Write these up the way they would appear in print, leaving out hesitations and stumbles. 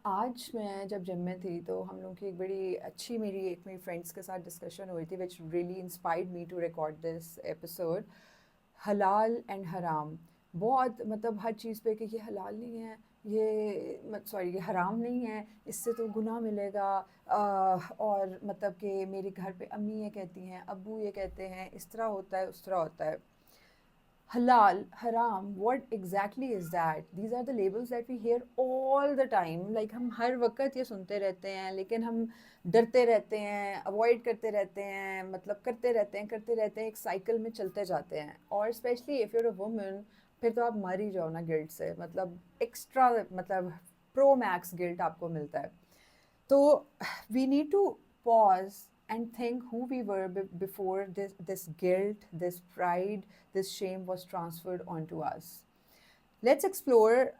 आज मैं जब जिम में थी तो हम लोग की एक बड़ी अच्छी मेरी फ्रेंड्स के साथ डिस्कशन हुई थी which really inspired me to record this episode. हलाल एंड हराम, बहुत मतलब हर चीज़ पे कि ये हलाल नहीं है, ये सॉरी ये हराम नहीं है, इससे तो गुनाह मिलेगा। और मतलब कि मेरे घर पे अम्मी ये कहती हैं, अब्बू ये कहते हैं, इस तरह होता है उस तरह होता है। Halal, haram, what exactly is that? These are the labels that we hear all the time. Like हम हर वक्त ये सुनते रहते हैं, लेकिन हम डरते रहते हैं, अवॉइड करते रहते हैं, मतलब करते रहते हैं, एक साइकिल में चलते जाते हैं। और specially if you're a woman, फिर तो आप मर ही जाओ ना गिल्ट से, मतलब एक्स्ट्रा, मतलब प्रो मैक्स गिल्ट आपको मिलता है। So we need to pause and think who we were before this guilt, this pride, this shame was transferred onto us. Let's explore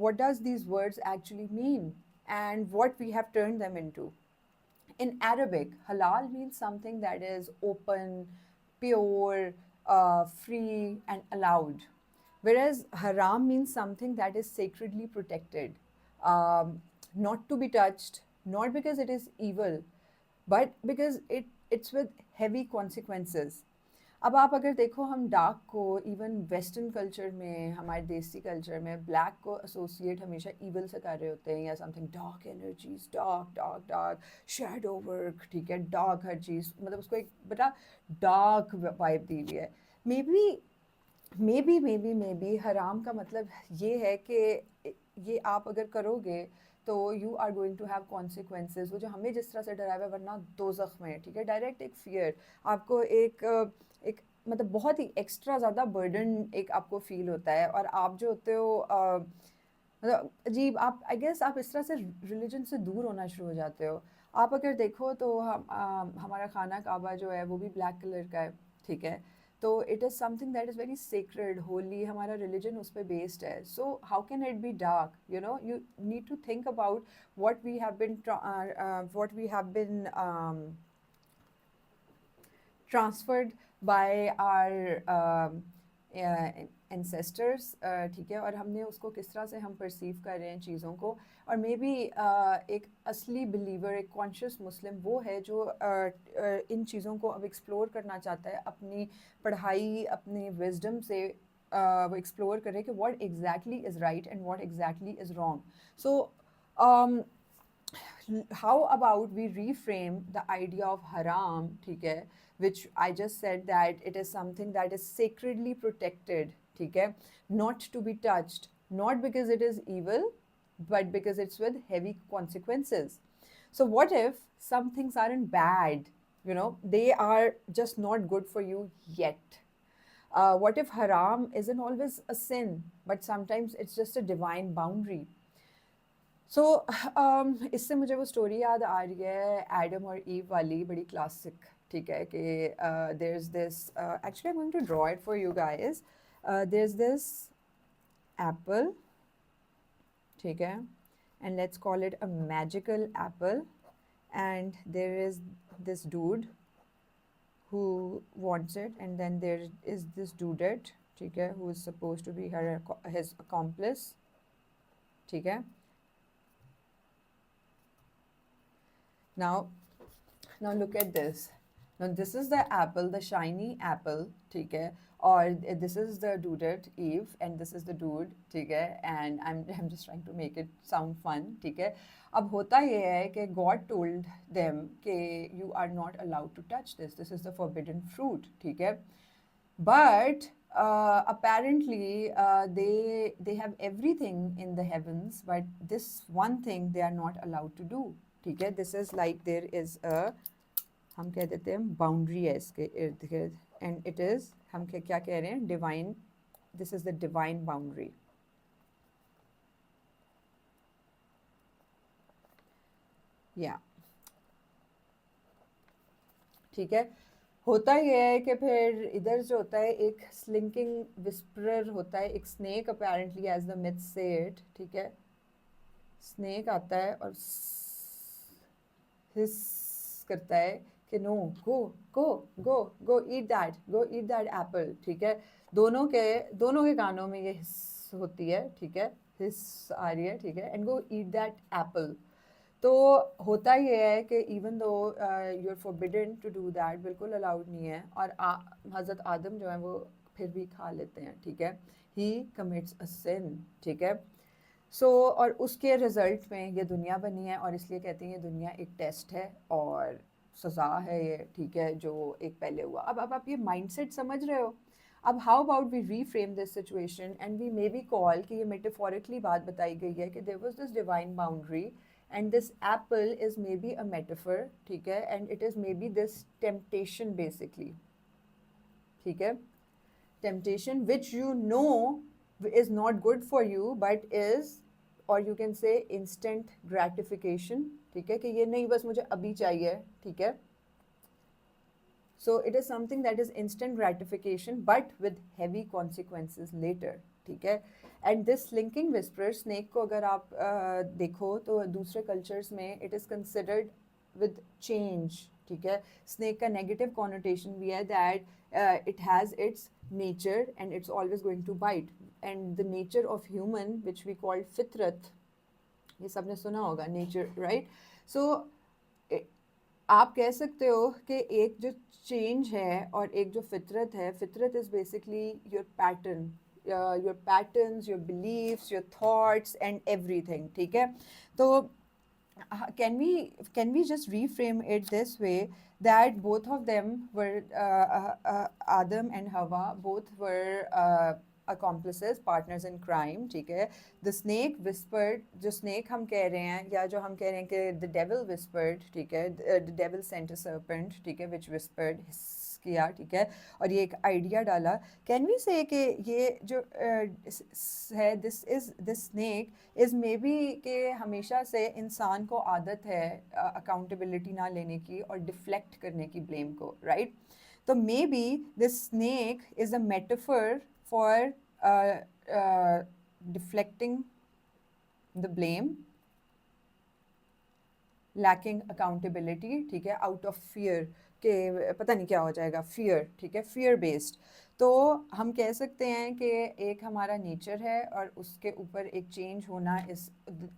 what does these words actually mean and what we have turned them into. In Arabic, halal means something that is open, pure, free, and allowed. Whereas haram means something that is sacredly protected, um, not to be touched, not because it is evil, but because it's with heavy consequences. अब आप अगर देखो, हम dark को even western culture में, हमारे देसी culture में ब्लैक को एसोसिएट हमेशा ईवल से कर रहे होते हैं, या something dark energies, dark dark dark, shadow work, ठीक है, डार्क हर चीज़, मतलब उसको एक बड़ा डार्क वाइब दी हुई है। मे बी हराम का मतलब ये है कि ये आप अगर करोगे तो you are going to have consequences, वो जो हमें जिस तरह से डराया है, वरना दोज़ख में, ठीक है, डायरेक्ट एक फियर आपको, एक मतलब बहुत ही एक्स्ट्रा ज़्यादा बर्डन एक आपको फील होता है, और आप जो होते हो मतलब अजीब, आप आई गेस आप इस तरह से रिलीजन से दूर होना शुरू हो जाते हो। आप अगर देखो तो हमारा खाना काबा जो है वो भी ब्लैक कलर का है, ठीक है, तो it is something that is very sacred, holy, हमारा रिलीजन उस पर बेस्ड है। So how can it be dark? You know, you need to think about what we have been transferred by our ancestors, ठीक है, और हमने उसको किस तरह से हम परसीव कर रहे हैं चीज़ों को। और मे बी एक असली बिलीवर, एक कॉन्शियस मुस्लिम वो है जो इन चीज़ों को अब एक्सप्लोर करना चाहता है, अपनी पढ़ाई, अपनी विजडम से वो एक्सप्लोर करे कि what exactly is right and what exactly is wrong. So how about we reframe the idea of haram, ठीक है, which I just said that it is something that is sacredly protected, ठीक है, not to be touched, not because it is evil, but because it's with heavy consequences. So what if some things aren't bad, you know, they are just not good for you yet? What if haram isn't always a sin, but sometimes it's just a divine boundary? सो इससे मुझे वो story याद आ रही है, Adam और ewe वाली, बड़ी classic, ठीक है, कि there is this, actually I am going to draw it for you guys. There is this apple, ठीक है, and let's call it a magical apple, and there is this dude who wants it, and then there is this dudette, ठीक है, who is supposed to be his accomplice, ठीक है. Now, now look at this. Now this is the apple, the shiny apple, ठीक है, और this is the dudette Eve, and this is the dude, ठीक है, and I'm just trying to make it sound fun, ठीक है. अब होता ये है कि God told them कि you are not allowed to touch this. This is the forbidden fruit, ठीक है. But apparently they have everything in the heavens, but this one thing they are not allowed to do, ठीक है. This is like there is a, हम कह देते हैं boundary है इसके इर्द गिर्द, एंड इट इज़, हम क्या कह रहे हैं, divine, this is the divine boundary, या ठीक है. होता ये है कि फिर इधर जो होता है, एक स्लिंकिंग विस्परर होता है, एक snake, apparently as the myth says it, ठीक है, स्नेक आता है और हिस करता है कि no, go go go go eat that apple, ठीक है. दोनों के कानों में ये हिस होती है, ठीक है, हिस आ रही है, ठीक है, and go eat that apple. तो होता ये है कि even though you are forbidden to do that, बिल्कुल अलाउड नहीं है, और हज़रत आदम जो है वो फिर भी खा लेते हैं, ठीक है, ही कमिट्स अ सिन, ठीक है। और उसके रिजल्ट में ये दुनिया बनी है, और इसलिए कहते हैं ये दुनिया एक टेस्ट है और सज़ा है ये, ठीक है, जो एक पहले हुआ। अब आप ये माइंडसेट समझ रहे हो। अब how about we reframe this situation and we maybe call कि ये मेटाफोरिकली बात बताई गई है कि there was this divine boundary and this apple is maybe a metaphor, ठीक है, and it is maybe this temptation basically, ठीक है, temptation which you know is not good for you but is, or you can say instant gratification, ठीक है, कि ये नहीं बस मुझे अभी चाहिए, ठीक है, so it is something that is instant gratification but with heavy consequences later, ठीक है। And this linking whisper snake को अगर आप देखो तो दूसरे कल्चर्स में it is considered with change, ठीक है। स्नेक का नेगेटिव कॉनोटेशन भी है that it has its nature and it's always going to bite, and the nature of human which we called फितरत, ये सबने सुना होगा नेचर, राइट। सो आप कह सकते हो कि एक जो चेंज है और एक जो फितरत है, फितरत is basically your pattern, your patterns, your beliefs, your thoughts and everything, ठीक है। तो can we just reframe it this way that both of them were Adam and Hawa both were accomplices, partners in crime, ठीक है। The snake whispered, जो snake हम कह रहे हैं या जो हम कह रहे हैं कि the devil whispered, ठीक है, the devil sent a serpent, ठीक है, which whispered, किया, ठीक है, और ये एक आइडिया डाला। कैन वी से कि ये जो है this snake is may be कि हमेशा से इंसान को आदत है अकाउंटेबिलिटी ना लेने की और डिफ्लेक्ट करने की ब्लेम को, राइट। तो may be this snake is a metaphor for deflecting the blame, lacking accountability, ठीक है, आउट ऑफ फियर कि पता नहीं क्या हो जाएगा, फियर, ठीक है, फियर बेस्ड। तो हम कह सकते हैं कि एक हमारा नेचर है और उसके ऊपर एक चेंज होना is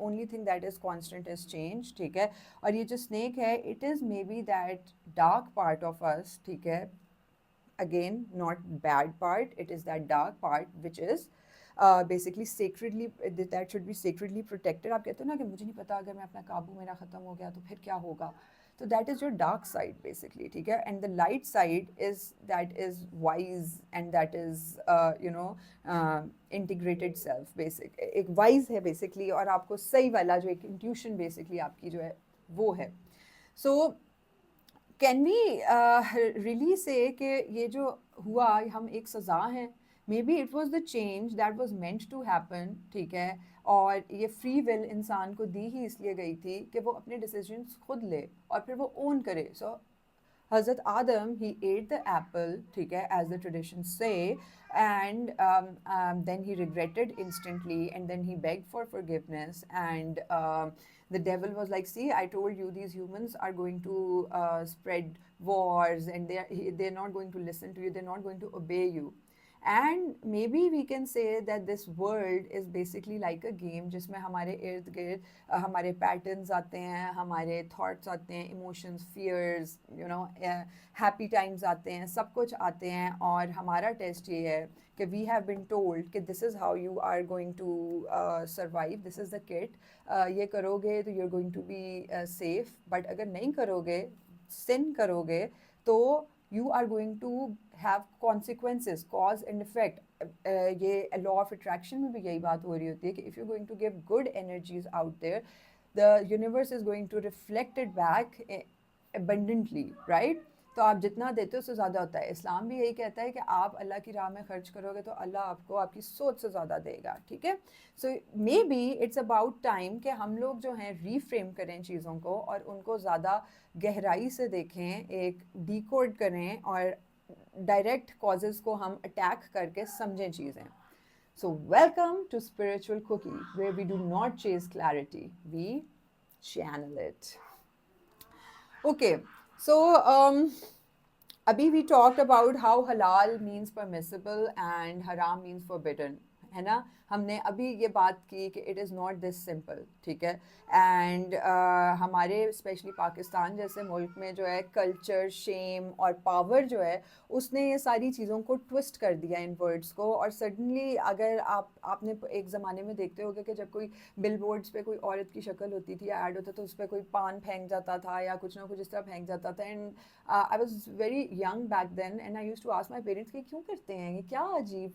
only thing that is constant is change, ठीक है। और ये जो स्नेक है it is may be that dark part of us, ठीक है, again not bad part, it is that dark part which is basically sacredly, that should be sacredly protected। आप कहते हो ना कि मुझे नहीं पता अगर मैं अपना काबू मेरा ख़त्म हो गया तो फिर क्या होगा, तो that is your dark side basically, ठीक है। and the light side is that is wise and that is integrated self, basic एक wise है basically, और आपको सही वाला जो एक intuition basically आपकी जो है वो है। so can we really say कि ये जो हुआ हम एक सज़ा हैं, maybe it was the change that was meant to happen, ठीक है। और ये फ्री विल इंसान को दी ही इसलिए गई थी कि वो अपने डिसीजंस खुद ले और फिर वो ओन करे। सो Hazrat Adam, he ate the apple, ठीक है, as the traditions say, and then he regretted instantly, and then he begged for forgiveness, and the devil was like, see, I told you these humans are going to spread wars, and they're not going to listen to you, they're not going to obey you. And maybe we can say that this world is basically like a game जिसमें हमारे इर्द गिर्द हमारे patterns आते हैं, हमारे thoughts आते हैं, इमोशंस, फियर्स, हैप्पी टाइम्स आते हैं, सब कुछ आते हैं, और हमारा टेस्ट ये है कि वी हैव बिन टोल्ड कि this is how you are going to survive, this is the kit, ये करोगे तो you are going to be safe, but अगर नहीं करोगे, सिन करोगे, तो you are going to have consequences, cause and effect. ये law of attraction में भी यही बात हो रही होती है कि if you're going to give good energies out there, the universe is going to reflect it back abundantly, right? तो आप जितना देते हो उससे ज़्यादा होता है। इस्लाम भी यही कहता है कि आप अल्लाह की राह में खर्च करोगे तो अल्लाह आपको आपकी सोच से ज़्यादा देगा, ठीक है। So maybe it's about time कि हम लोग जो हैं रीफ्रेम करें चीज़ों को और उनको ज़्यादा गहराई से देखें, एक डिकोड करें और डायरेक्ट कॉजेज़ को हम अटैक करके समझें चीज़ें। So welcome to Spiritual Cookie, where we do not chase clarity, we channel it. Okay, so abhi we talked about how halal means permissible and haram means forbidden, है ना, हमने अभी ये बात की कि it is not this simple, ठीक है। एंड हमारे स्पेशली पाकिस्तान जैसे मुल्क में जो है कल्चर, शेम और पावर जो है उसने ये सारी चीज़ों को ट्विस्ट कर दिया इन वर्ड्स को। और सडनली अगर आपने एक ज़माने में देखते होगे कि जब कोई बिल बोर्ड्स पे कोई औरत की शक्ल होती थी या ऐड होता तो उस पर कोई पान फेंक जाता था या कुछ ना कुछ इस तरह फेंक जाता था। And I was very young back then and I used to ask my parents कि क्यों करते हैं ये, क्या अजीब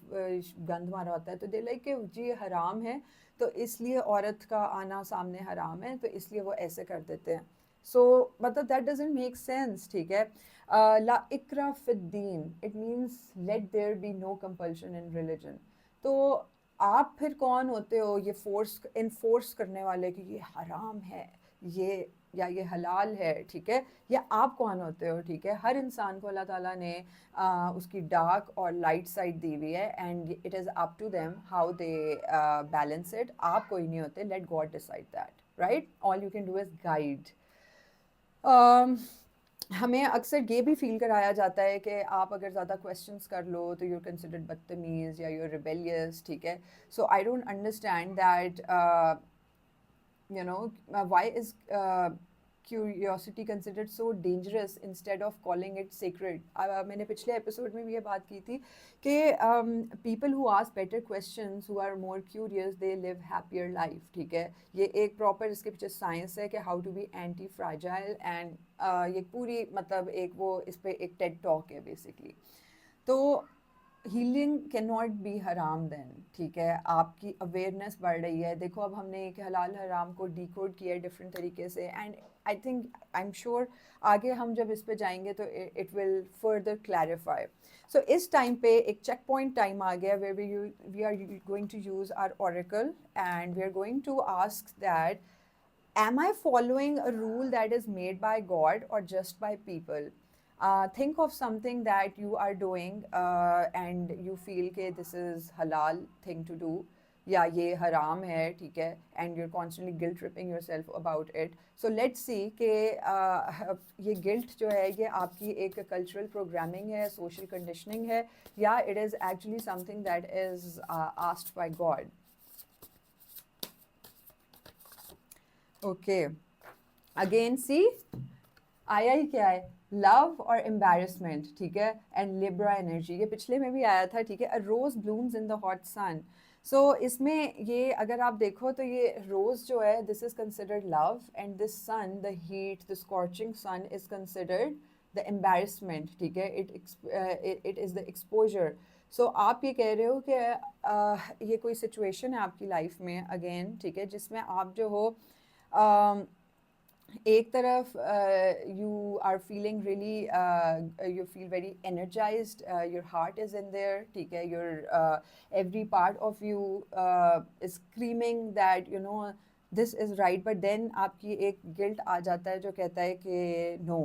गंद मारा होता है। तो दे लाइक कि जी हराम है तो इसलिए औरत का आना सामने हराम है तो इसलिए वो ऐसे कर देते हैं। सो मतलब दैट डजेंट मेक सेंस, ठीक है। ला इकरा फिद्दीन, it means let there be no compulsion in religion. तो आप फिर कौन होते हो ये फोर्स इन्फोर्स करने वाले कि ये हराम है ये या ये हलाल है, ठीक है। या आप कौन होते हो, ठीक है। हर इंसान को अल्लाह ताला ने उसकी डार्क और लाइट साइड दी हुई है and it is up to them how they balance it. आप कोई नहीं होते, let God decide that, right. All you can do is guide. हमें अक्सर ये भी फील कराया जाता है कि आप अगर ज़्यादा क्वेश्चंस कर लो तो यूर कंसिडर्ड बदतमीज़ या यूर रिबेलियस, ठीक है। So I don't understand that you know why is curiosity considered so dangerous instead of calling it sacred. मैंने पिछले एपिसोड में भी ये बात की थी कि people who ask better questions, who are more curious, they live happier life, ठीक है। ये एक प्रॉपर इसके पीछे साइंस है कि how to be anti fragile and ये पूरी मतलब एक वो इस पे एक टेड टॉक है बेसिकली। तो हीलिंग कैन नॉट बी हराम देन, ठीक है। आपकी अवेयरनेस बढ़ रही है। देखो अब हमने एक हलाल हराम को डिकोड किया है डिफरेंट तरीके से and I think I am sure आगे हम जब इस पे जाएंगे तो it will further clarify. So इस टाइम पे एक चेक पॉइंट टाइम आ गया where we are going to use our oracle and we are going to ask that am I following a rule that is made by God or just by people? Think of something that you are doing and you feel that this is halal thing to do या ये हराम है, ठीक है, and you're constantly guilt tripping yourself about it. So let's see कि ये guilt जो है ये आपकी एक cultural programming है, social conditioning है, या it is actually something that is asked by God. Okay, again see आया ही क्या है, लव और एम्बेरसमेंट, ठीक है, एंड लिब्रा एनर्जी। ये पिछले में भी आया था, ठीक है। A rose blooms in the hot sun. So इसमें ये अगर आप देखो तो ये रोज जो है this is considered love and this sun, the heat, the scorching sun is considered the embarrassment, ठीक है। It is the exposure. So आप ये कह रहे हो कि ये कोई सिचुएशन है आपकी लाइफ में अगेन, ठीक है, जिसमें आप जो हो एक तरफ you are feeling really you feel very energized, your heart is in there, ठीक है, your every part of you is screaming that you know this is right, but then आपकी एक guilt आ जाता है जो कहता है कि no,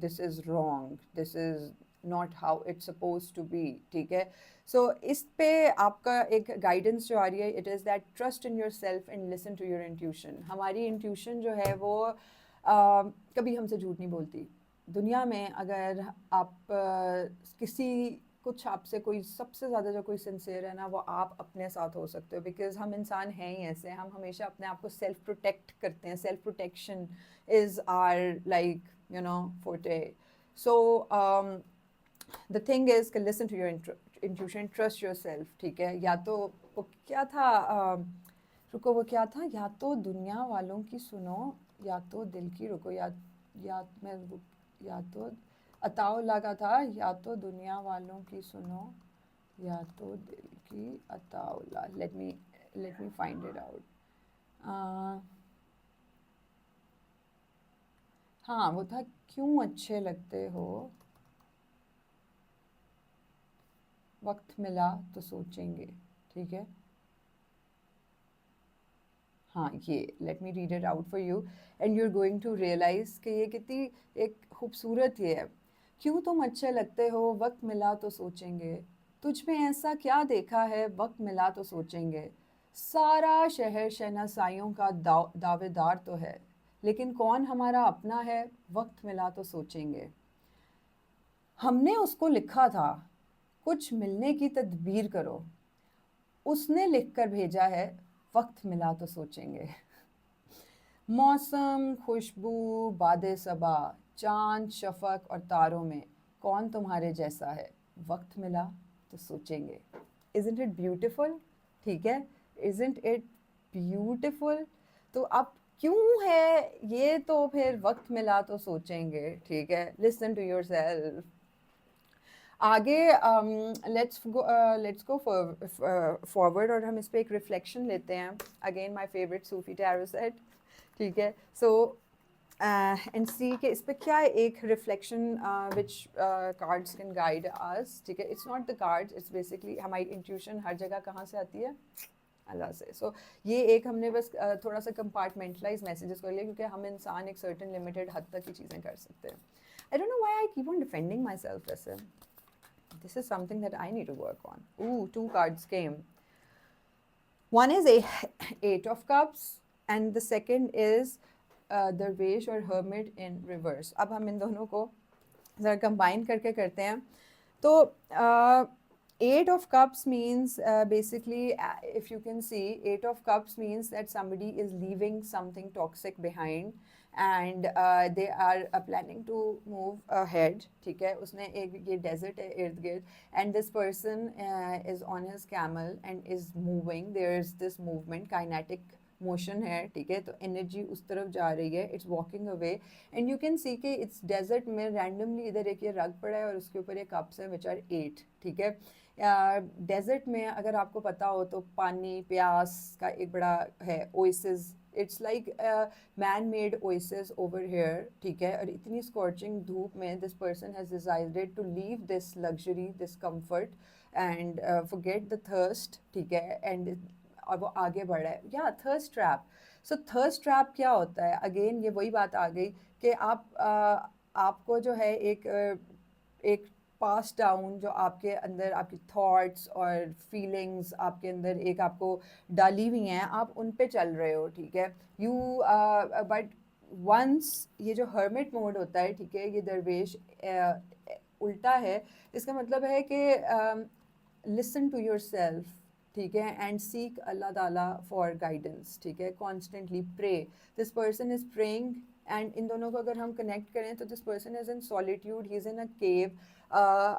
this is wrong, this is not how it's supposed to be, ठीक है। सो इस पे आपका एक गाइडेंस जो आ रही है, it is that trust in yourself and listen to your intuition. हमारी इंट्यूशन जो है वो कभी हमसे झूठ नहीं बोलती। दुनिया में अगर आप किसी कुछ आपसे कोई सबसे ज़्यादा जो कोई सिंसियर है ना वो आप अपने साथ हो सकते हो, बिकॉज हम इंसान हैं ही ऐसे, हम हमेशा अपने आप को सेल्फ प्रोटेक्ट करते हैं। Self protection is are like you know forte. So the thing is कि listen to your intuition, trust yourself, ठीक है। या तो वो क्या था रुको वो क्या था, या तो दुनिया वालों की सुनो या तो दिल की, रुको या मैं या तो अताउल्लाह का था, या तो दुनिया वालों की सुनो या तो दिल की Attaullah. Let me find it out. हाँ वो था क्यों अच्छे लगते हो, वक्त मिला तो सोचेंगे, ठीक है। हाँ ये let me read it out for you and you are going to realise कि ये कितनी एक खूबसूरत ये है। क्यों तुम अच्छे लगते हो, वक्त मिला तो सोचेंगे, तुझ में ऐसा क्या देखा है, वक्त मिला तो सोचेंगे। सारा शहर शहनासाइयों का दावेदार तो है, लेकिन कौन हमारा अपना है, वक्त मिला तो सोचेंगे। हमने उसको लिखा था, कुछ मिलने की तदबीर करो। उसने लिख कर भेजा है, वक्त मिला तो सोचेंगे। मौसम, खुशबू, बादे सबा, चांद, शफक और तारों में कौन तुम्हारे जैसा है, वक्त मिला तो सोचेंगे। Isn't it beautiful? ठीक है, इज़न्ट इट ब्यूटिफुल? तो अब क्यों है ये, तो फिर वक्त मिला तो सोचेंगे, ठीक है। Listen to yourself. आगे लेट्स गो फॉरवर्ड और हम इस पे एक रिफ्लेक्शन लेते हैं। अगेन माय फेवरेट सूफी टैरो सेट, ठीक है। सो एंड सी के इस पे क्या है, एक reflection which cards can guide us, ठीक है। It's not the cards, it's basically हमारी इंट्यूशन हर जगह कहाँ से आती है, अल्लाह से। सो ये एक हमने बस थोड़ा सा कंपार्टमेंटलाइज मैसेजेस कर लिया, क्योंकि हम इंसान एक सर्टन लिमिटेड हद तक ही चीज़ें कर सकते हैं। I don't know why I keep on defending my self वैसे। This is something that I need to work on. Ooh, two cards came. One is a Eight of Cups and the second is Darvish or Hermit in reverse. अब हम इन दोनों को ज़रा combine करके करते हैं। तो Eight of Cups means basically, if you can see, Eight of Cups means that somebody is leaving something toxic behind and they are planning to move ahead, ठीक है। उसने एक ये desert है इर्द गिर्द and this person is on his camel and is moving. There's this movement, kinetic motion है, ठीक है। तो एनर्जी उस तरफ जा रही है, it's walking away and you can see कि इट्स डेजर्ट में रैंडमली इधर एक ये रग पड़ा है और उसके ऊपर ये कप्स हैं विच आर 8, ठीक है। डेजर्ट में अगर आपको पता हो तो पानी प्यास का एक बड़ा है oasis, it's like man made oasis over here, ठीक है। और इतनी स्कॉर्चिंग धूप में this person has decided to leave this luxury, this comfort and forget the thirst, ठीक है। एंड और वो आगे बढ़ रहा है, या थर्स्ट ट्रैप। सो थर्स्ट ट्रैप क्या होता है, अगेन ये वही बात आ गई कि आपको जो है एक पास डाउन जो आपके अंदर आपकी थॉट्स और फीलिंग्स आपके अंदर एक आपको डाली हुई हैं, आप उन पे चल रहे हो, ठीक है। यू बट वंस ये जो हर्मिट मोड होता है, ठीक है, ये दरवेश उल्टा है। इसका मतलब है कि लिसन टू योर सेल्फ, ठीक है, एंड सीक अल्लाह ताला फॉर गाइडेंस, ठीक है। Constantly pray, this person is praying and इन दोनों को अगर हम कनेक्ट करें तो this person is in solitude, he is in a cave.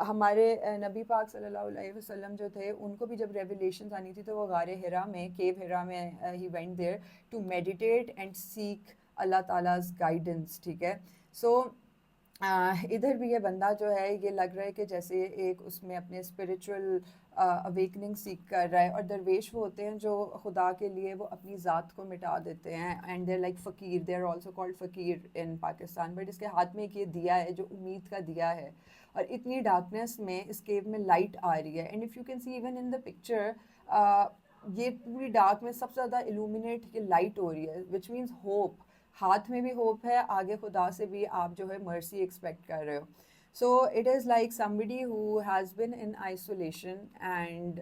हमारे नबी पाक सल्लल्लाहु अलैहि वसल्लम जो थे उनको भी जब रेवलेशंस आनी थी तो वो गारे हिरा में, केव हिरा में he went there to meditate and seek Allah ताला's गाइडेंस, ठीक है। सो इधर भी ये बंदा जो है ये लग रहा है कि जैसे एक उसमें अपने स्पिरिचुअल अवेकनिंग सीख कर रहा है। और दरवेश वो होते हैं जो खुदा के लिए वो अपनी ज़ात को मिटा देते हैं एंड देर लाइक फ़कीर, दे आर ऑल्सो कॉल्ड फ़कीर इन पाकिस्तान। बट इसके हाथ में एक ये दिया है जो उम्मीद का दिया है और इतनी डार्कनेस में इस केव में लाइट आ रही है। And if you can see even in the picture ये पूरी डार्क में सबसे ज़्यादा इल्यूमिनेट ये लाइट हो रही है, विच मीन्स होप। हाथ में भी होप है, आगे खुदा से भी आप जो है मर्सी एक्सपेक्ट कर रहे हो। So it is like somebody who has been in isolation and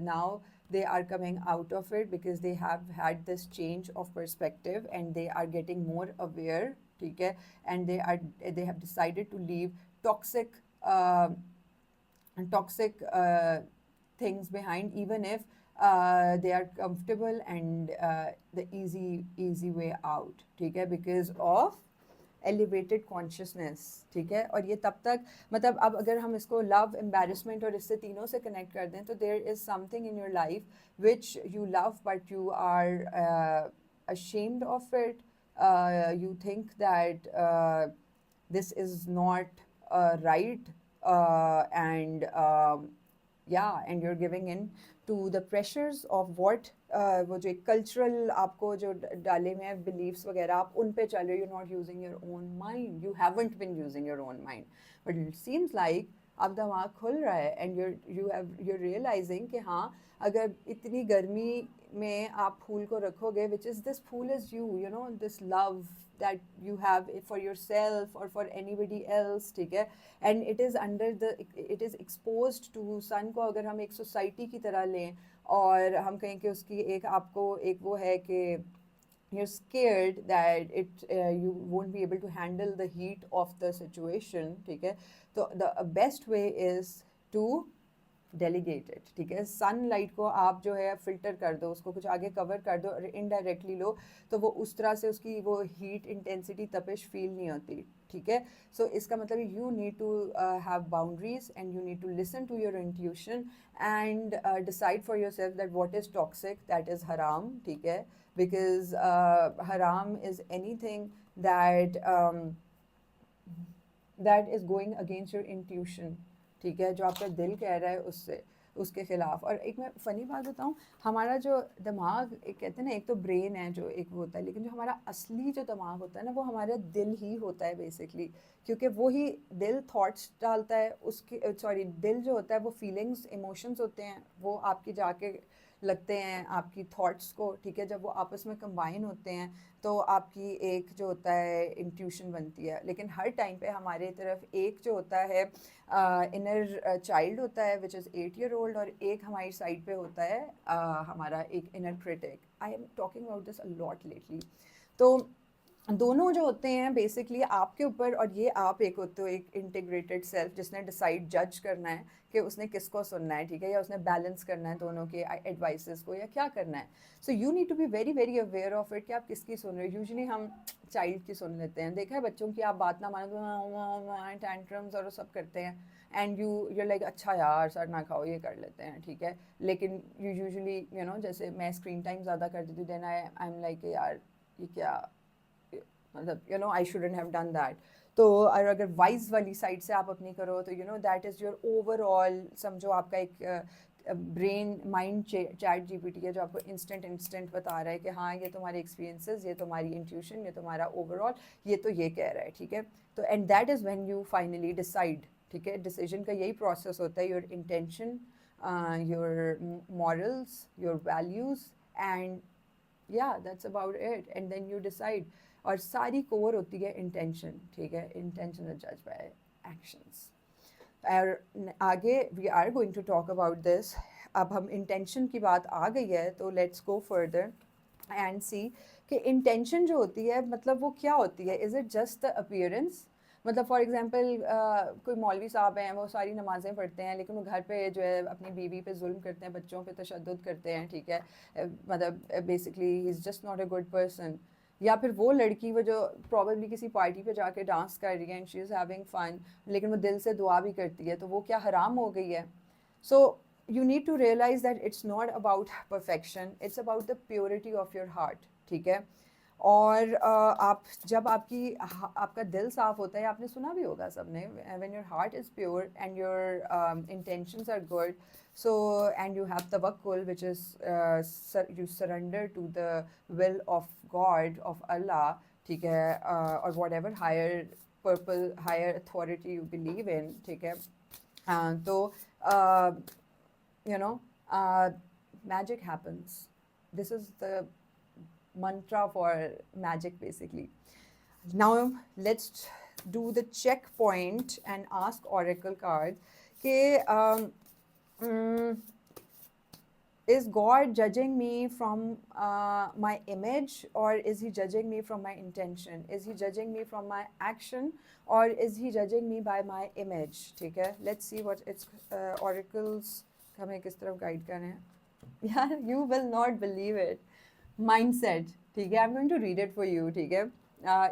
now they are coming out of it because they have had this change of perspective and they are getting more aware, ठीक है, and they have decided to leave uh, toxic things behind, even if they are comfortable and the easy way out, ठीक है, because of elevated consciousness, ठीक है। और ये तब तक मतलब अब अगर हम इसको लव, एम्बैरसमेंट और इससे तीनों से कनेक्ट कर दें तो there is something in your life which you love but you are ashamed of it. You think that this is not right and yeah, and you're giving in to the pressures of what वो जो एक cultural आपको जो डाले हुए हैं beliefs वगैरह, आप उन पे चल रहे हो, you not using your own mind, you haven't been using your own mind, but it seems like अब दिमाग खुल रहा है एंड you're realizing कि हाँ, अगर इतनी गर्मी में आप फूल को रखोगे, which is this fool is you know, this love that you have for yourself or for anybody else, ठीक है। and it is exposed to sun को अगर हम एक सोसाइटी की तरह लें और हम कहें कि उसकी एक आपको एक वो है कि you're scared that you won't be able to handle the heat of the situation, ठीक है। तो the best way is to delegate it, ठीक है। सनलाइट को आप जो है फ़िल्टर कर दो, उसको कुछ आगे कवर कर दो और इनडायरेक्टली लो, तो वो उस तरह से उसकी वो हीट इंटेंसिटी तपिश फील नहीं होती, ठीक है। सो इसका मतलब you need to have boundaries and you need to listen to your intuition and decide for yourself that what is toxic, that is हराम, ठीक है। बिकॉज हराम is anything that that is going against your intuition, ठीक है, जो आपका दिल कह रहा है उससे, उसके खिलाफ। और एक मैं फ़नी बात बताऊँ, हमारा जो दिमाग, एक कहते हैं ना, एक तो ब्रेन है जो एक होता है, लेकिन जो हमारा असली जो दिमाग होता है ना, वो हमारा दिल ही होता है बेसिकली, क्योंकि वो ही दिल थॉट्स डालता है, उसके सॉरी दिल जो होता है वो फीलिंग्स इमोशंस होते हैं, वो आपकी जाके लगते हैं आपकी थॉट्स को, ठीक है। जब वो आपस में कंबाइन होते हैं तो आपकी एक जो होता है इंट्यूशन बनती है। लेकिन हर टाइम पे हमारे तरफ एक जो होता है इनर चाइल्ड होता है विच इज़ 8 ईयर ओल्ड, और एक हमारी साइड पे होता है हमारा एक inner critic. I am talking about this a lot lately. तो दोनों जो होते हैं बेसिकली आपके ऊपर, और ये आप एक होते हो एक इंटीग्रेटेड सेल्फ जिसने डिसाइड जज करना है कि उसने किसको सुनना है, ठीक है, या उसने बैलेंस करना है दोनों के एडवाइसेस को, या क्या करना है। So you need to be very very aware of it कि आप किसकी सुन रहे हो। यूजुअली हम चाइल्ड की सुन लेते हैं, देखा है बच्चों की, आप बात ना मानो तो टैंट्रम्स और वो सब करते हैं, एंड यू लाइक अच्छा यार सर ना खाओ, ये कर लेते हैं, ठीक है। लेकिन यू यूजुअली यू नो, जैसे मैं स्क्रीन टाइम ज़्यादा करती थी, देन आई एम लाइक यार ये क्या, मतलब you know I shouldn't have done that. तो और अगर वाइज वाली साइड से आप अपनी करो तो you know that is your overall, समझो आपका एक ब्रेन माइंड चैट जीपीटी है जो आपको इंस्टेंट इंस्टेंट बता रहा है कि हाँ ये तुम्हारे एक्सपीरियंसेस, ये तुम्हारी इंट्यूशन, ये तुम्हारा ओवरऑल, ये तो ये कह रहा है, ठीक है। तो and that is when you finally decide, ठीक है। डिसीजन का यही प्रोसेस होता है, your intention, your morals, your values, and या that's about it, and then you decide. और सारी कोर होती है इंटेंशन, ठीक है। इंटेंशन इज जज बाय एक्शंस। और आगे we are going to talk about this. अब हम इंटेंशन की बात आ गई है तो लेट्स गो फर्दर एंड सी कि इंटेंशन जो होती है मतलब वो क्या होती है। Is it just the appearance, मतलब फॉर एग्जांपल कोई मौलवी साहब हैं, वो सारी नमाज़ें पढ़ते हैं, लेकिन वो घर पे जो है अपनी बीवी पे जुल्म करते हैं, बच्चों पे तशद्दुद करते हैं, ठीक है। मतलब basically he is just not a good person. या फिर वो लड़की वो जो प्रॉबेबली किसी पार्टी पे जाके डांस कर रही है and she is having fun, लेकिन वो दिल से दुआ भी करती है, तो वो क्या हराम हो गई है। सो you need to realize that it's not about perfection, it's about the purity of your heart, ठीक है। और आप जब आपका दिल साफ होता है, आपने सुना भी होगा सबने, when your heart is pure and your intentions are good, so and you have tawakkul, which is you surrender to the will of God, of Allah, ठीक है, or whatever higher purpose, higher authority you believe in, ठीक है। तो uh, you know, magic happens. This is the mantra for magic basically. Now let's do the checkpoint and ask oracle cards. Okay, is God judging me from my image, or is he judging me from my intention? Is he judging me from my action, or is he judging me by my image? ठीक है, let's see what its oracles हमें किस तरफ guide कर रहे हैं। यार you will not believe it. Mindset, ठीक है, I'm going to read it for you, ठीक है।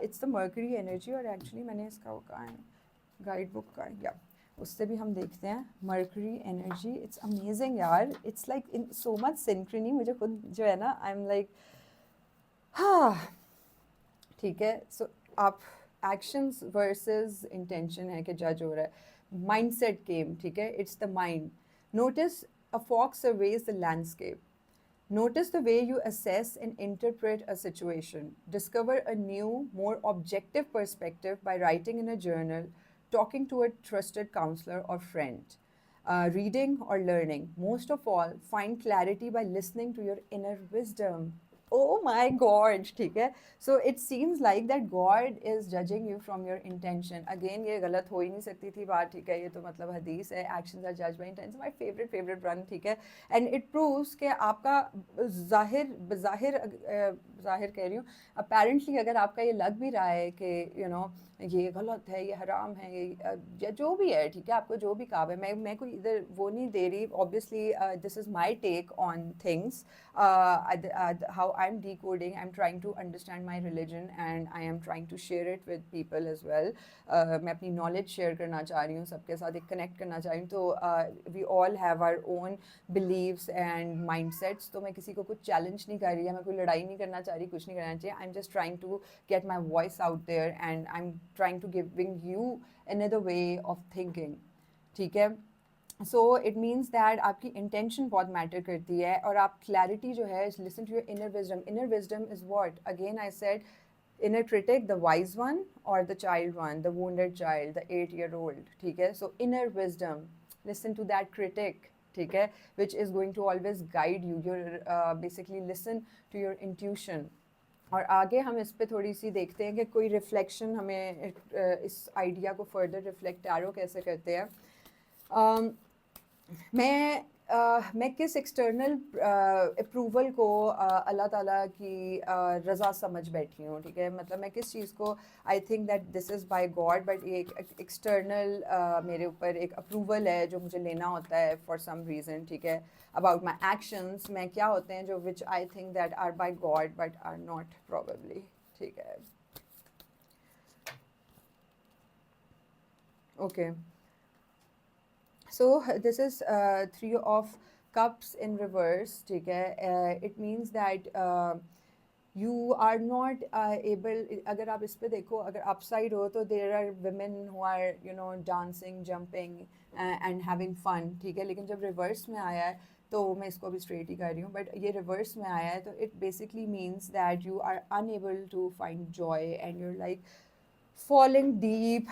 It's the Mercury energy, और actually मैंने इसका वो कहा है गाइड बुक का, या उससे भी हम देखते हैं मर्करी एनर्जी। इट्स अमेजिंग यार, it's like in so much Synchrony, मुझे खुद जो है ना आई एम लाइक हाँ, ठीक है। सो आप एक्शंस वर्सेस इंटेंशन है कि जज हो रहा है। माइंडसेट गेम, ठीक है, it's the mind. Notice a fox surveys the landscape. Notice the way you assess and interpret a situation. Discover a new, more objective perspective by writing in a journal, talking to a trusted counselor or friend, reading or learning. Most of all, find clarity by listening to your inner wisdom. oh my god, ठीक है. So it seems like that God is judging you from your intention. Again ये गलत हो ही नहीं सकती थी बात, ठीक है, ये तो मतलब हदीस है, actions are judged by intention. My favorite one, ठीक है. And it proves कि आपका ज़ाहिर कह रही हूँ, apparently अगर आपका ये लग भी रहा है कि you know ये गलत है, ये हराम है, ये या जो भी है, ठीक है, आपको जो भी काम है, मैं कोई इधर वो नहीं दे रही. Obviously this is my take on things, how I'm decoding. I'm trying to understand my religion and I am trying to share it with people as well. मैं अपनी knowledge share करना चाह रही हूँ, सबके साथ एक connect करना चाह रही हूँ. तो we all have our own beliefs and mindsets. तो मैं किसी को कुछ challenge नहीं कर रही है, मैं कोई लड़ाई नहीं करना चाह रही, कुछ नहीं करना चाहिए. I'm just trying to get my voice out there and I'm trying to giving you another way of thinking. ठीक है. सो इट मीन्स दैट आपकी इंटेंशन बहुत मैटर करती है, और आप क्लैरिटी जो है, listen to your inner wisdom. Inner wisdom is what, again I said, inner critic, the wise one or the child one, the wounded child, the 8-year-old, ठीक है. So inner wisdom, listen to that critic, ठीक है, which is going to always guide you. Your basically listen to your intuition. और आगे हम इस पे थोड़ी सी देखते हैं कि कोई रिफ्लेक्शन हमें इस आइडिया को फर्दर रिफ्लेक्ट टैरो कैसे करते हैं. मैं किस एक्सटर्नल अप्रूवल को अल्लाह ताला की रज़ा समझ बैठी हूँ, ठीक है. मतलब मैं किस चीज़ को, आई think that this is by God, but ये एक एक्सटर्नल मेरे ऊपर एक अप्रूवल है जो मुझे लेना होता है फॉर सम रीज़न, ठीक है. अबाउट माई एक्शंस, मैं क्या होते हैं जो which I think that are by God but are not probably, ठीक है. Okay. So this is 3 of cups in reverse, ठीक है. It means that you are not able, अगर आप इस पे देखो, अगर upside हो तो there are women who are you know dancing, jumping and having fun, ठीक है. लेकिन जब reverse में आया है, तो मैं इसको अभी straight ही कर रही हूँ, but ये reverse में आया है, तो it basically means that you are unable to find joy and you're like falling deep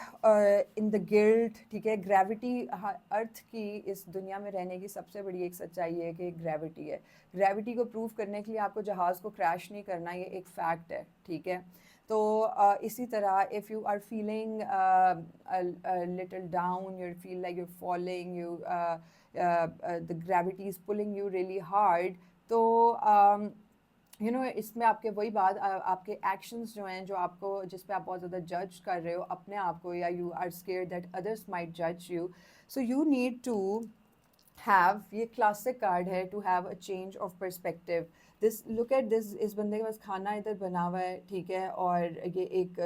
in the guilt, ठीक है. ग्रेविटी, अर्थ की इस दुनिया में रहने की सबसे बड़ी एक सच्चाई है कि ग्रेविटी है. ग्रेविटी को प्रूव करने के लिए आपको जहाज़ को क्रैश नहीं करना, ये एक फैक्ट है, ठीक है. तो इसी तरह if you are feeling little down, you feel like you falling, you the gravity is pulling you really hard, तो यू नो इसमें आपके वही बात, आपके एक्शंस जो हैं, जो आपको, जिस पे आप बहुत ज़्यादा जज कर रहे हो अपने आप को, या you are scared that others might जज you, so you need to have, ये क्लासिक कार्ड है, to have a change of perspective. This, look at this, इस बंदे के पास खाना इधर बना हुआ है, ठीक है, और ये एक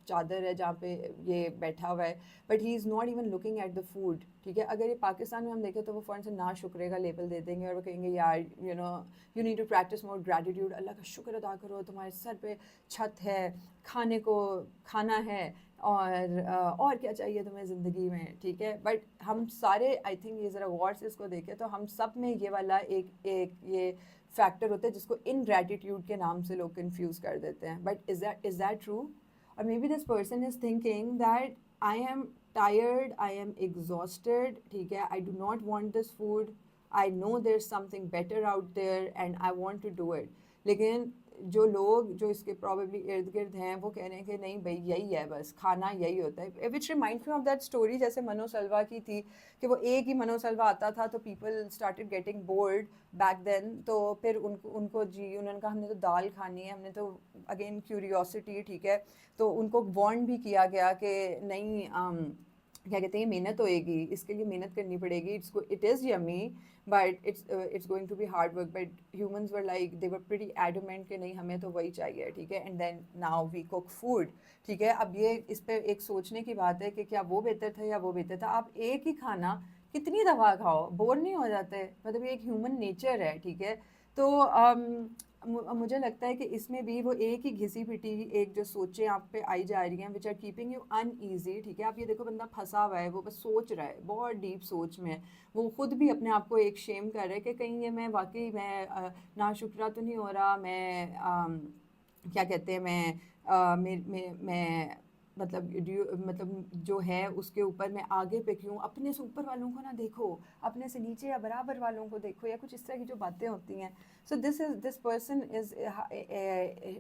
चादर है जहाँ पे ये बैठा हुआ है, but he is not even looking at the food, ठीक है. अगर ये पाकिस्तान में हम देखें तो वो फ़ौरन से ना शुक्रे का लेबल दे देंगे और वो कहेंगे यार you know you need to practice more gratitude, अल्लाह का शुक्र अदा करो, तुम्हारे सर पे छत है, खाने को खाना है, और क्या चाहिए तुम्हें ज़िंदगी में, ठीक है. बट हम सारे, आई थिंक ये ज़रा गौर से इसको देखें तो हम सब में ये वाला एक ये फैक्टर होता है जिसको इनग्रैटिट्यूड के नाम से लोग कंफ्यूज कर देते हैं. But is that true? और maybe this person is thinking that I am tired, I am exhausted, ठीक है, I do not want this food, I know there's something better out there and I want to do it. लेकिन जो लोग जो इसके probably इर्द गिर्द हैं वो कह रहे हैं कि नहीं भाई यही है, बस खाना यही होता है. Which reminds me of that story जैसे मनोसलवा की थी कि वो एक ही मनोसलवा आता था तो people started getting bored back then. तो फिर उनको जी उन्होंने कहा हमने तो दाल खानी है, हमने तो अगेन क्यूरियोसिटी, ठीक है. तो उनको वार्न भी किया गया कि नहीं क्या कहते हैं मेहनत होएगी, इसके लिए मेहनत करनी पड़ेगी, it is yummy but it's going to be hard work. But humans were like they were pretty adamant कि नहीं हमें तो वही चाहिए, ठीक है. And then now we cook food, ठीक है. अब ये इस पर एक सोचने की बात है कि क्या वो बेहतर था या वो बेहतर था. आप एक ही खाना कितनी दफ़ा खाओ, बोर नहीं हो जाते, मतलब ये एक ह्यूमन नेचर है, ठीक है. तो मुझे लगता है कि इसमें भी वो एक ही घिसी पिटी एक जो सोचें आप पे आई जा रही हैं which are keeping you uneasy, ठीक है. आप ये देखो बंदा फंसा हुआ है, वो बस सोच रहा है, बहुत डीप सोच में है, वो खुद भी अपने आप को एक शेम कर रहा है कि कहीं ये मैं वाकई मैं नाशुक्रा तो नहीं हो रहा, मैं क्या कहते हैं मैं मतलब जो है उसके ऊपर मैं आगे पे क्यों, अपने से ऊपर वालों को ना देखो, अपने से नीचे या बराबर वालों को देखो, या कुछ इस तरह की जो बातें होती हैं. So this person is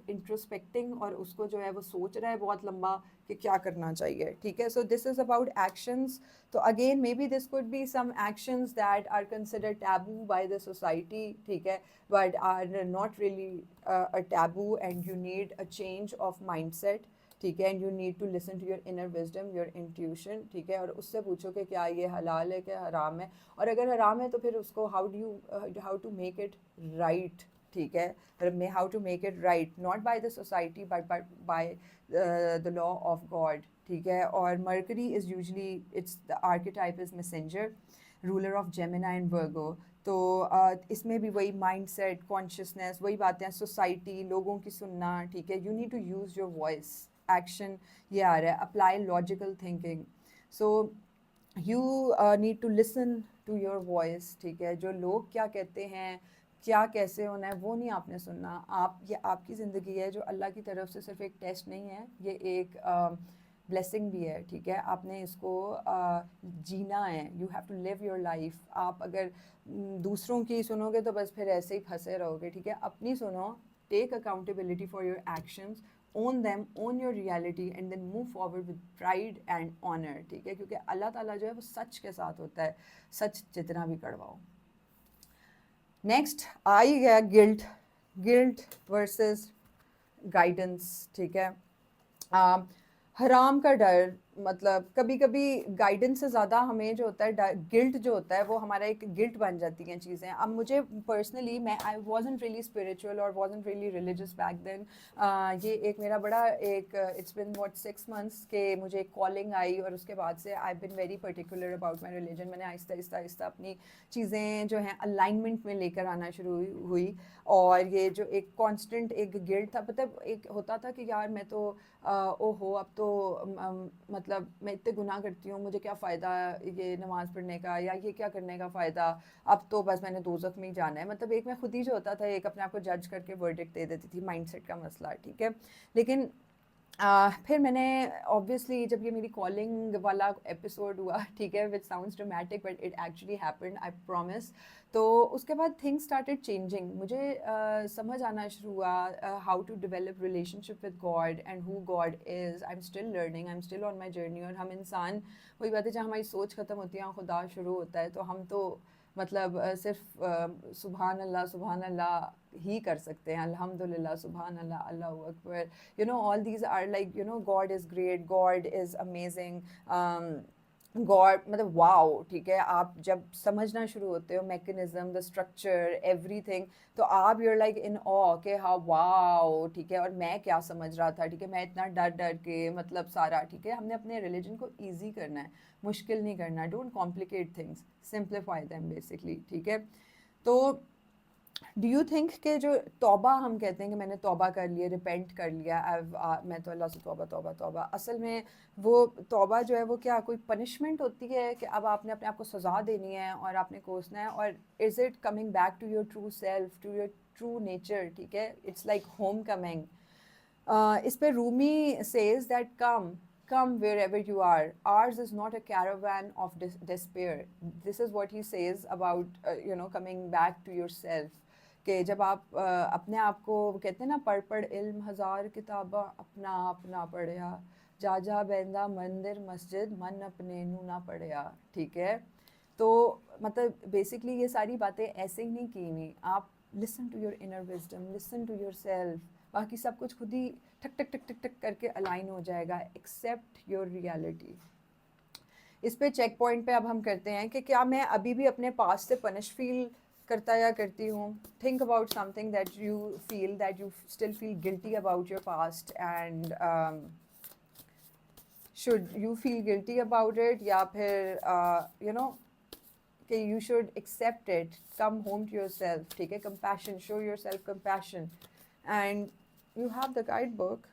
introspecting, और उसको जो है वो सोच रहा है बहुत लंबा कि क्या करना चाहिए. ठीक है, so this is about actions. तो again maybe this could be some actions that are considered taboo by the society. ठीक है, but are not really a taboo, and you need a change of mindset. ठीक है, and you need to listen to your inner wisdom, your intuition. ठीक है, और उससे पूछो कि क्या ये हलाल है, क्या हराम है, और अगर हराम है तो फिर उसको how to make it right. ठीक है, how to make it right, not by the society but by the law of God. ठीक है, और Mercury is usually, it's the archetype is messenger, ruler of Gemini and Virgo. तो इसमें भी वही mindset, consciousness, वही बातें, सोसाइटी, लोगों की सुनना. ठीक है, you need to use your voice. Action ये आ रहा है, apply logical thinking. So you need to listen to your voice. ठीक है, जो लोग क्या कहते हैं, क्या कैसे होना है, वो नहीं आपने सुनना. ये आपकी ज़िंदगी है जो अल्लाह की तरफ से सिर्फ एक टेस्ट नहीं है, ये एक ब्लेसिंग भी है. ठीक है, आपने इसको जीना है. You have to live your life. आप अगर दूसरों की सुनोगे तो बस फिर ऐसे ही फंसे रहोगे. ठीक है, अपनी सुनो, take accountability for your actions, own them, own your reality, and then move forward with pride and honor. ठीक है, क्योंकि अल्लाह ताला जो है वो सच के साथ होता है, सच जितना भी कड़वा हो. नेक्स्ट आ ही गया गिल्ट. Guilt versus guidance. ठीक है, हराम का डर, मतलब कभी कभी गाइडेंस से ज़्यादा हमें जो होता है गिल्ट जो होता है वो हमारा एक गिल्ट बन जाती हैं चीज़ें. अब मुझे पर्सनली, मैं आई वॉजंट रियली स्पिरिचुअल और wasn't really religious back then. ये एक मेरा बड़ा एक इट्स बिन व्हाट 6 months के मुझे एक कॉलिंग आई, और उसके बाद से I been very particular about my religion. मैंने आहिस्ता आहिस्ता आहिस्ता अपनी चीज़ें जो हैं अलाइनमेंट में लेकर आना शुरू हुई. और ये जो एक कांस्टेंट एक गिल्ट था, मतलब एक होता था कि यार मैं तो ओहो अब तो मतलब मैं इतने गुनाह करती हूँ, मुझे क्या फ़ायदा ये नमाज़ पढ़ने का, या ये क्या करने का फ़ायदा, अब तो बस मैंने दोज़ख में ही जाना है. मतलब एक मैं खुद ही जो होता था, एक अपने आप को जज करके वर्डिक्ट दे देती थी. माइंडसेट का मसला. ठीक है, लेकिन फिर मैंने ऑब्वियसली जब ये मेरी कॉलिंग वाला एपिसोड हुआ, ठीक है, which sounds dramatic but it actually happened, I promise. तो उसके बाद थिंग्स स्टार्टेड चेंजिंग. मुझे समझ आना शुरू हुआ how to develop relationship with God and who God is. I am still learning, I am still on my journey. और हम इंसान, वही बात है, जहाँ हमारी सोच ख़त्म होती है खुदा शुरू होता है. तो हम तो मतलब सिर्फ सुबहान अल्लाह ही कर सकते हैं. अल्हम्दुलिल्लाह, सुबहान अल्लाह, अल्लाहू अकबर. all these are like, God is great, God is amazing. God मतलब वाओ. ठीक है, आप जब समझना शुरू होते हो मैकेनिज्म, द स्ट्रक्चर, एवरीथिंग, तो आप यूर लाइक इन ऑ के हाँ वाओ. ठीक है, और मैं क्या समझ रहा था. ठीक है, मैं इतना डर डर के मतलब सारा. ठीक है, हमने अपने रिलीजन को ईजी करना है, मुश्किल नहीं करना. Don't complicate things, simplify them basically. ठीक है, तो डू यू थिंक कि जो तौबा हम कहते हैं कि मैंने तौबा कर लिया, रिपेंट कर लिया, मैं तो अल्लाह से तौबा तौबा तौबा, असल में वो तौबा जो है वो क्या कोई पनिशमेंट होती है कि अब आपने अपने आप को सज़ा देनी है और आपने कोसना है, और is it coming back to your true self, to your true nature. ठीक है, इट्स लाइक होम कमिंग. इस पे Rumi says that come wherever you are. Ours is not a caravan of despair. This is what he says about coming back to yourself. कि जब आप अपने आप को कहते हैं ना, पढ़ पढ़ इल्म हज़ार किताबा अपना अपना पढ़िया, जा जा बंदा मंदिर मस्जिद मन अपने नू ना पढ़िया. ठीक है, तो मतलब बेसिकली ये सारी बातें ऐसे ही नहीं की हुई. आप listen to your inner wisdom, listen to yourself, बाकी सब कुछ खुद ही ठक ठक ठक ठक ठक करके अलाइन हो जाएगा. Accept your reality. इस पे चेक पॉइंट पे अब हम करते हैं कि क्या मैं अभी भी अपने पास से पनिश फील करता या करती हूँ. Think about something that you still feel guilty about your past, and should you feel guilty about it, या फिर कि you should accept it, come home to yourself. ठीक है, compassion, show yourself compassion. And you have the guidebook,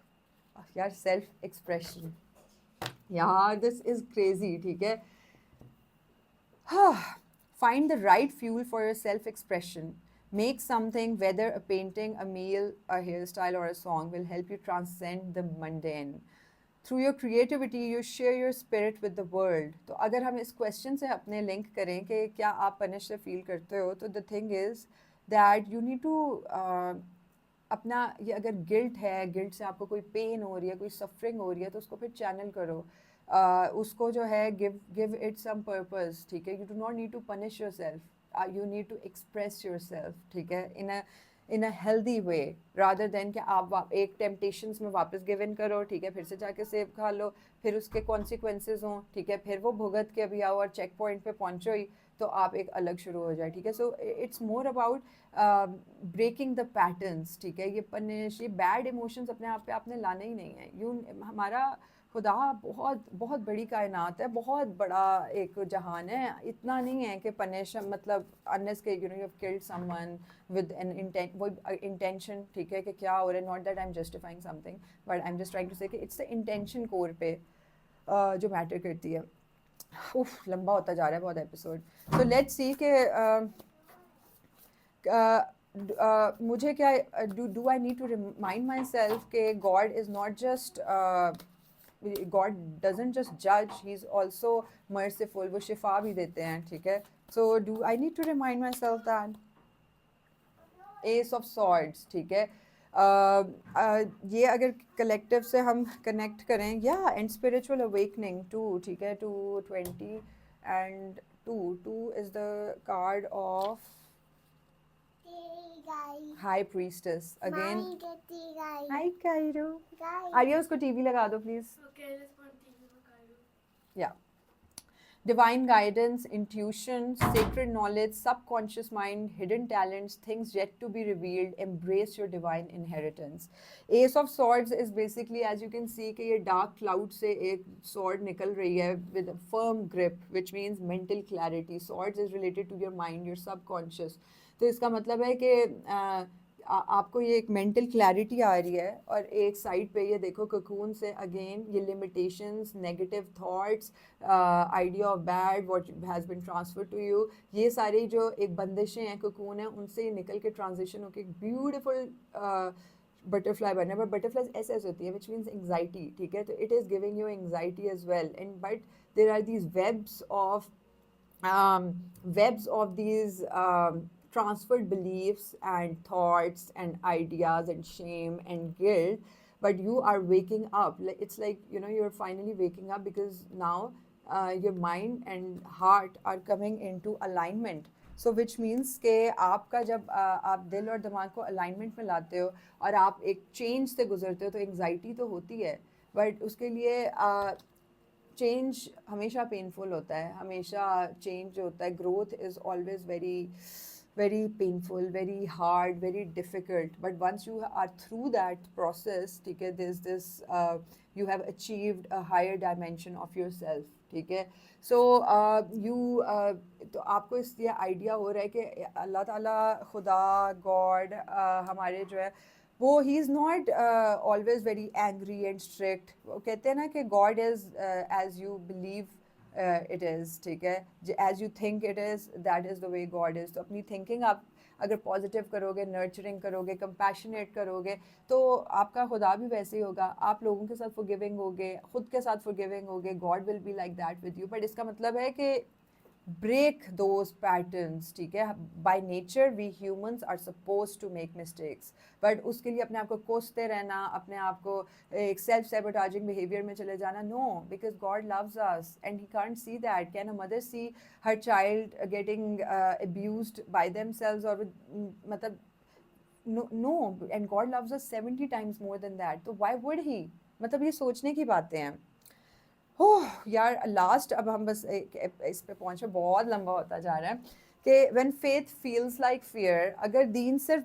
यार, self expression. यार, this is crazy. ठीक है, find the right fuel for your self expression. Make something, whether a painting, a meal, a hairstyle, or a song, will help you transcend the mundane. Through your creativity you share your spirit with the world. तो अगर हम इस question से अपने link करें कि क्या आप पनिश से फील करते हो, तो the thing is that you need to अपना, ये अगर गिल्ट है, गिल्ट से आपको कोई पेन हो रही है, कोई सफरिंग हो रही है, तो उसको फिर चैनल करो। उसको जो है गिव इट सम पर्पस, ठीक है। You do not need to punish yourself, you need to express yourself, ठीक है, in a healthy way, rather than कि आप एक टेम्पटेशंस में वापस गिव इन करो, ठीक है, फिर से जाके सेब खा लो, फिर उसके कॉन्सिक्वेंसेज हों, ठीक है, फिर वो भुगत के अभी आओ और चेक पॉइंट पे पहुंचो ही तो आप एक अलग शुरू हो जाए, ठीक है। So it's more about breaking the patterns, ठीक है। ये पनिश, ये बैड इमोशंस अपने आप पे आपने लाना ही नहीं है। हमारा खुदा बहुत बहुत बड़ी कायनात है, बहुत बड़ा एक जहान है, इतना नहीं है कि पनिश मतलब अनलेस के you know you have killed someone with an intent, वो इंटेंशन, ठीक है, कि क्या हो रहा है, not that I am justifying something, but I am just trying to say कि इट्स द इंटेंशन कोर पे जो मैटर करती है। उफ, लंबा होता जा रहा है बहुत एपिसोड। सो लेट्स सी कि मुझे क्या do I need to remind myself कि God is not just, God doesn't just जज, ही इज़ ऑल्सो मर्सीफुल, वो शिफा भी देते हैं, ठीक है। So do I need to remind myself that ace of swords, ठीक है। ये अगर कलेक्टिव से हम कनेक्ट करें, या एंड स्पिरिचुअल अवेकनिंग टू, ठीक है, two 20 and two is the card of high priestess again. Hi कायरो, आर्या उसको टीवी लगा दो प्लीज। या divine guidance, intuition, sacred knowledge, subconscious mind, hidden talents, things yet to be revealed, embrace your divine inheritance. Ace of Swords is basically, as you can see, कि ये dark cloud से एक sword निकल रही है with a firm grip, which means mental clarity. Swords is related to your mind, your subconscious. तो इसका मतलब है कि आपको ये एक मेंटल क्लैरिटी आ रही है, और एक साइड पे ये देखो ककून से अगेन ये limitations, negative thoughts, idea of bad what has been transfer to you, ये सारी जो एक बंदिशें हैं ककून है, उनसे निकल के ट्रांजिशन होकर एक ब्यूटिफुल बटरफ्लाई बनना है। बट बटरफ्लाई ऐसे ऐसे होती है विच मीन्स एंगजाइटी, ठीक है। तो it is giving you anxiety as well, and but there are these webs of these transferred beliefs and thoughts and ideas and shame and guilt, but you are waking up. It's like, you know, you're finally waking up because now your mind and heart are coming into alignment. So which means कि आपका जब आप दिल और दिमाग को alignment में लाते हो और आप एक change से गुजरते हो, तो anxiety तो होती है, but उसके लिए चेंज हमेशा पेनफुल होता है, हमेशा चेंज जो होता है, growth is always very very painful, very hard, very difficult, but once you are through that process, ठीक है, this you have achieved a higher dimension of yourself, ठीक है। सो यू तो आपको इसलिए आइडिया हो रहा है कि अल्लाह ताला, खुदा, गॉड हमारे जो है वो ही is not always very angry and strict. वो कहते हैं ना कि God is as you believe it is, ठीक है, as you think it is, that is the way God is. तो अपनी थिंकिंग आप अगर पॉजिटिव करोगे, नर्चरिंग करोगे, कंपैशनेट करोगे, तो आपका खुदा भी वैसे ही होगा। आप लोगों के साथ फॉरगिविंग होगे, खुद के साथ फॉरगिविंग होगे, God will be like that with you. But इसका मतलब है कि break those patterns, ठीक है। by nature we humans are supposed to make mistakes, but उसके लिए अपने आप को कोसते रहना, अपने आप को एक self sabotaging behavior में चले जाना, no, because God loves us and he can't see that. Can a mother see her child getting abused by themselves or with मतलब no, and God loves us 70 times more than that, तो why would he? मतलब ये सोचने की बातें हैं। ओह यार, last अब हम बस इस पे पहुंचे, बहुत लंबा होता जा रहा है कि when faith feels like fear, अगर दीन सिर्फ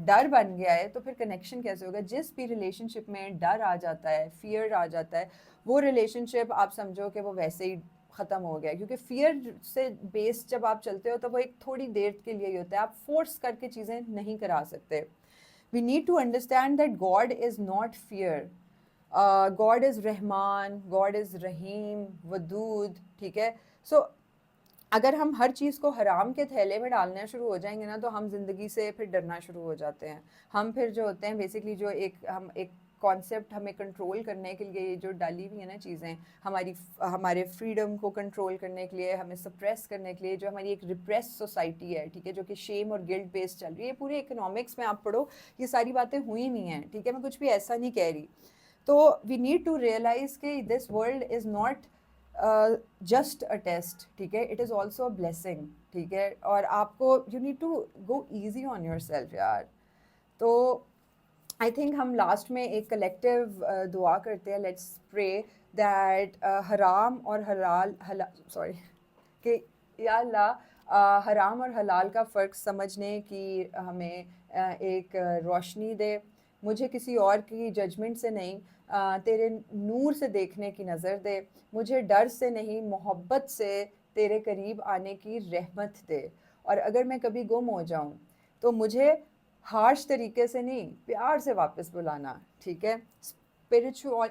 डर बन गया है तो फिर कनेक्शन कैसे होगा? जिस भी रिलेशनशिप में डर आ जाता है, फियर आ जाता है, वो रिलेशनशिप आप समझो कि वो वैसे ही ख़त्म हो गया, क्योंकि फियर से बेस जब आप चलते हो तो वो एक थोड़ी देर के लिए ही होता है, आप फोर्स करके चीज़ें नहीं करा सकते। We need to understand that God is not fear, God is रहमान, गॉड इज़ रहीम, वदूद, ठीक है। सो अगर हम हर चीज़ को हराम के थैले में डालना शुरू हो जाएंगे ना, तो हम ज़िंदगी से फिर डरना शुरू हो जाते हैं। हम फिर जो होते हैं बेसिकली जो हम एक कॉन्सेप्ट हमें कंट्रोल करने के लिए जो डाली हुई है ना चीज़ें, हमारे फ्रीडम को कंट्रोल करने के लिए, हमें सप्रेस करने के लिए, जो हमारी एक रिप्रेस सोसाइटी है, ठीक है, जो कि शेम और गिल्ट बेस्ड चल रही है, पूरे इकोनॉमिक्स में आप पढ़ो, ये सारी बातें हुई नहीं हैं, ठीक है, मैं कुछ भी ऐसा नहीं कह रही। तो वी नीड टू रियलाइज कि this world is not just a test, ठीक है, it is also a blessing, ठीक है, और आपको you need to go easy on yourself यार। तो आई थिंक हम लास्ट में एक कलेक्टिव दुआ करते हैं, लेट्स प्रे दैट हराम और हलाल सॉरी कि या अल्लाह हराम और हलाल का फ़र्क समझने की हमें एक रोशनी दे, मुझे किसी और की जजमेंट से नहीं तेरे नूर से देखने की नज़र दे, मुझे डर से नहीं मोहब्बत से तेरे करीब आने की रहमत दे, और अगर मैं कभी गुम हो जाऊं तो मुझे हार्श तरीके से नहीं, प्यार से वापस बुलाना, ठीक है। Spiritual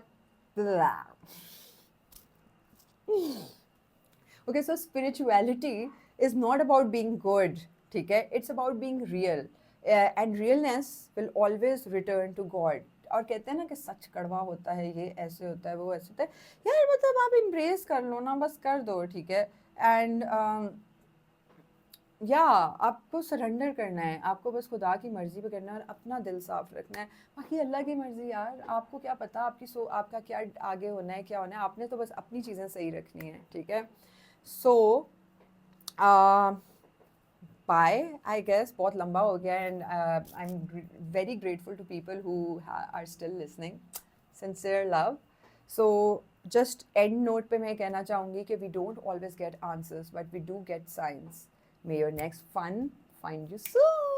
okay, so spirituality is not about being good, ठीक है, it's about being real, and realness will always return to God। और कहते हैं ना कि सच कड़वा होता है, ये ऐसे होता है, वो ऐसे होता है यार, मतलब आप embrace कर लो ना, बस कर दो, ठीक है। एंड या आपको सरेंडर करना है, आपको बस खुदा की मर्ज़ी पे करना है और अपना दिल साफ़ रखना है, बाकी अल्लाह की मर्ज़ी यार, आपको क्या पता आपका क्या आगे होना है, क्या होना है, आपने तो बस अपनी चीज़ें सही रखनी है, ठीक है। सो बाय, आई गेस बहुत लंबा हो गया, and I am very grateful to people who are still listening, sincere love. So just end note पे मैं कहना चाहूँगी कि we don't always get answers but we do get science. May your next fun find you soon.